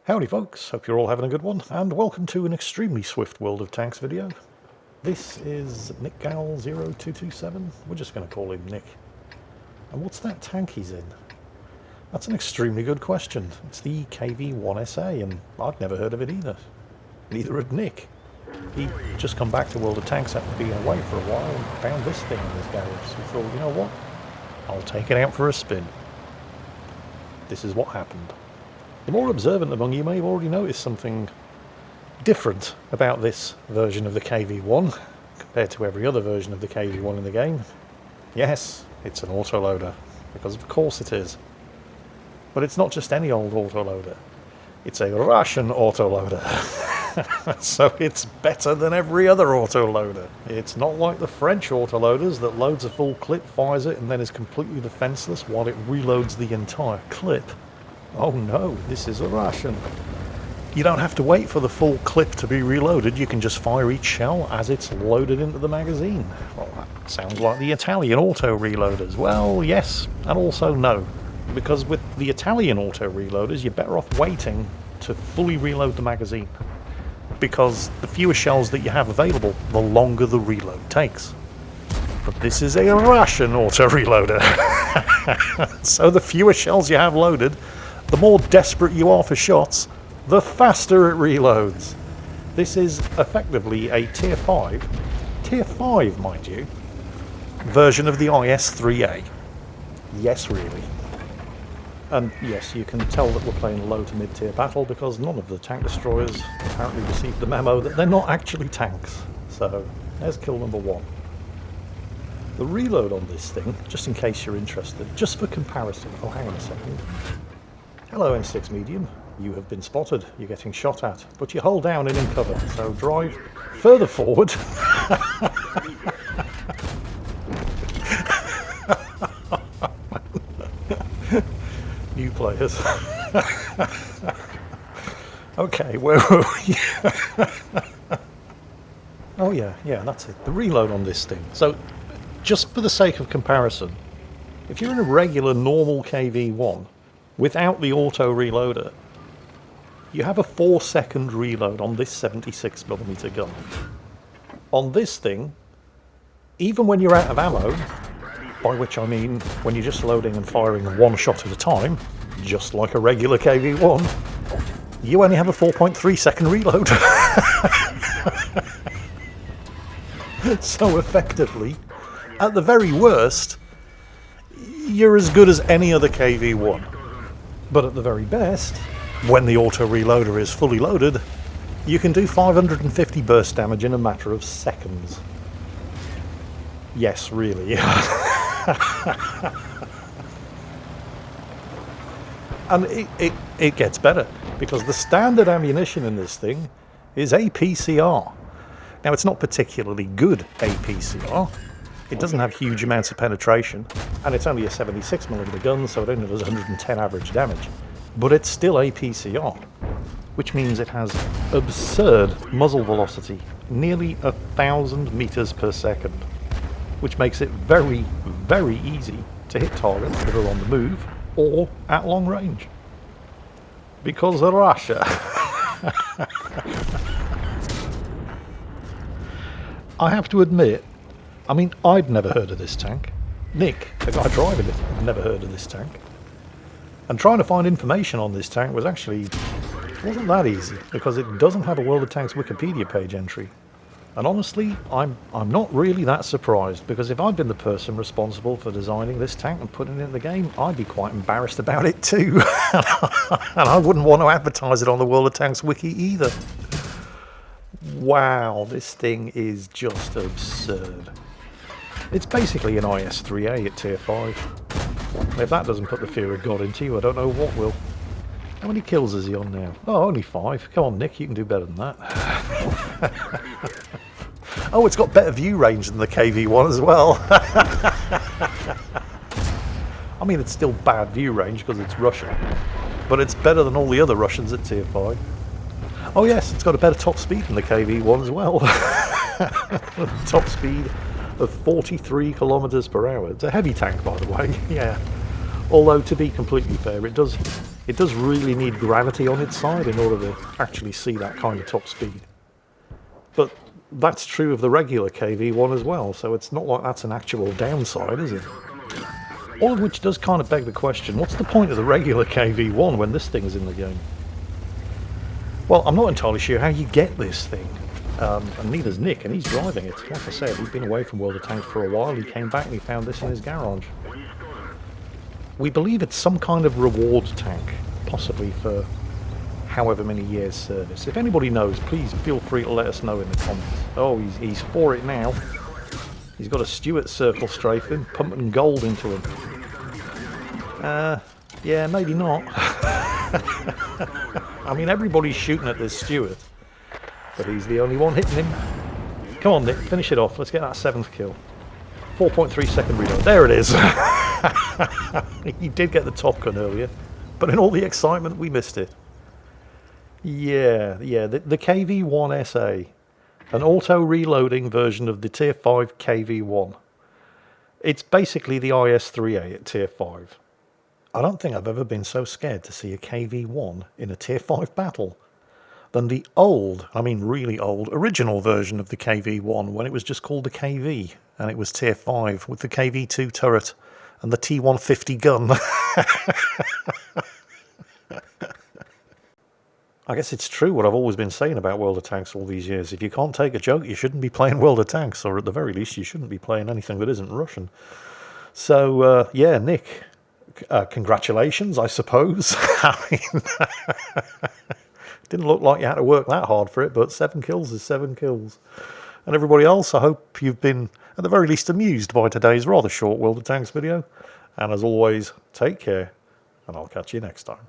Howdy folks, hope you're all having a good one, and welcome to an extremely swift World of Tanks video. This is NickGal0227, we're just going to call him Nick. And what's that tank he's in? That's an extremely good question. It's the KV-1SA, and I'd never heard of it either. Neither had Nick. He'd just come back to World of Tanks after being away for a while and found this thing in his garage, so he thought, you know what, I'll take it out for a spin. This is what happened. The more observant among you may have already noticed something different about this version of the KV-1 compared to every other version of the KV-1 in the game. Yes, it's an autoloader, because of course it is. But it's not just any old autoloader. It's a Russian autoloader. So it's better than every other autoloader. It's not like the French autoloaders that loads a full clip, fires it, and then is completely defenseless while it reloads the entire clip. Oh no, this is a Russian. You don't have to wait for the full clip to be reloaded, you can just fire each shell as it's loaded into the magazine. Well, that sounds like the Italian auto reloaders. Well, yes, and also no. Because with the Italian auto reloaders, you're better off waiting to fully reload the magazine. Because the fewer shells that you have available, the longer the reload takes. But this is a Russian auto reloader. So the fewer shells you have loaded, the more desperate you are for shots, the faster it reloads. This is effectively a tier 5, mind you, version of the IS-3A. Yes, really. And yes, you can tell that we're playing a low to mid-tier battle because none of the tank destroyers apparently received the memo that they're not actually tanks. So, there's kill number 1. The reload on this thing, just in case you're interested, just for comparison. Oh, hang on a second. Hello, M6 Medium. You have been spotted. You're getting shot at, but you hold down and in cover. So drive further forward. New players. Okay, where were we? Oh yeah, that's it. The reload on this thing. So, just for the sake of comparison, if you're in a regular, normal KV-1, without the auto reloader, you have a 4-second reload on this 76mm gun. On this thing, even when you're out of ammo, by which I mean when you're just loading and firing one shot at a time, just like a regular KV-1, you only have a 4.3-second reload. So effectively, at the very worst, you're as good as any other KV-1. But at the very best, when the auto reloader is fully loaded, you can do 550 burst damage in a matter of seconds. Yes, really. And it gets better, because the standard ammunition in this thing is APCR. Now, it's not particularly good APCR. It doesn't have huge amounts of penetration, and it's only a 76mm gun, so it only does 110 average damage. But it's still APCR, which means it has absurd muzzle velocity, nearly 1,000 meters per second, which makes it very, very easy to hit targets that are on the move or at long range. Because of Russia. I have to admit, I mean, I'd never heard of this tank. Nick, the guy driving it, had never heard of this tank. And trying to find information on this tank wasn't that easy, because it doesn't have a World of Tanks Wikipedia page entry. And honestly, I'm not really that surprised, because if I'd been the person responsible for designing this tank and putting it in the game, I'd be quite embarrassed about it too. And I wouldn't want to advertise it on the World of Tanks Wiki either. Wow, this thing is just absurd. It's basically an IS-3A at tier 5. If that doesn't put the fear of God into you, I don't know what will. How many kills is he on now? Oh, only 5. Come on, Nick, you can do better than that. Oh, it's got better view range than the KV-1 as well. I mean, it's still bad view range because it's Russian, but it's better than all the other Russians at tier 5. Oh yes, it's got a better top speed than the KV-1 as well. Top speed of 43 kilometers per hour. It's a heavy tank, by the way, yeah. Although, to be completely fair, it does It does really need gravity on its side in order to actually see that kind of top speed. But that's true of the regular KV1 as well, so it's not like that's an actual downside, is it? All of which does kind of beg the question, what's the point of the regular KV1 when this thing's in the game? Well, I'm not entirely sure how you get this thing. And neither's Nick, and he's driving it. Like I said, he'd been away from World of Tanks for a while. He came back and he found this in his garage. We believe it's some kind of reward tank, possibly for however many years service. If anybody knows, please feel free to let us know in the comments. Oh, he's for it now. He's got a Stuart circle strafing, pumping gold into him. Yeah, maybe not. I mean, everybody's shooting at this Stuart, but he's the only one hitting him. Come on, Nick, finish it off. Let's get that 7th kill. 4.3 second reload. There it is. He did get the Top Gun earlier, but in all the excitement, we missed it. Yeah, the KV-1 SA, an auto-reloading version of the Tier 5 KV-1. It's basically the IS-3A at Tier 5. I don't think I've ever been so scared to see a KV-1 in a Tier 5 battle than the old, I mean really old, original version of the KV-1 when it was just called the KV and it was Tier 5 with the KV-2 turret and the T-150 gun. I guess it's true what I've always been saying about World of Tanks all these years. If you can't take a joke, you shouldn't be playing World of Tanks, or at the very least, you shouldn't be playing anything that isn't Russian. So, yeah, Nick, congratulations, I suppose. I mean, didn't look like you had to work that hard for it, but 7 kills is 7 kills. And everybody else, I hope you've been, at the very least, amused by today's rather short World of Tanks video. And as always, take care, and I'll catch you next time.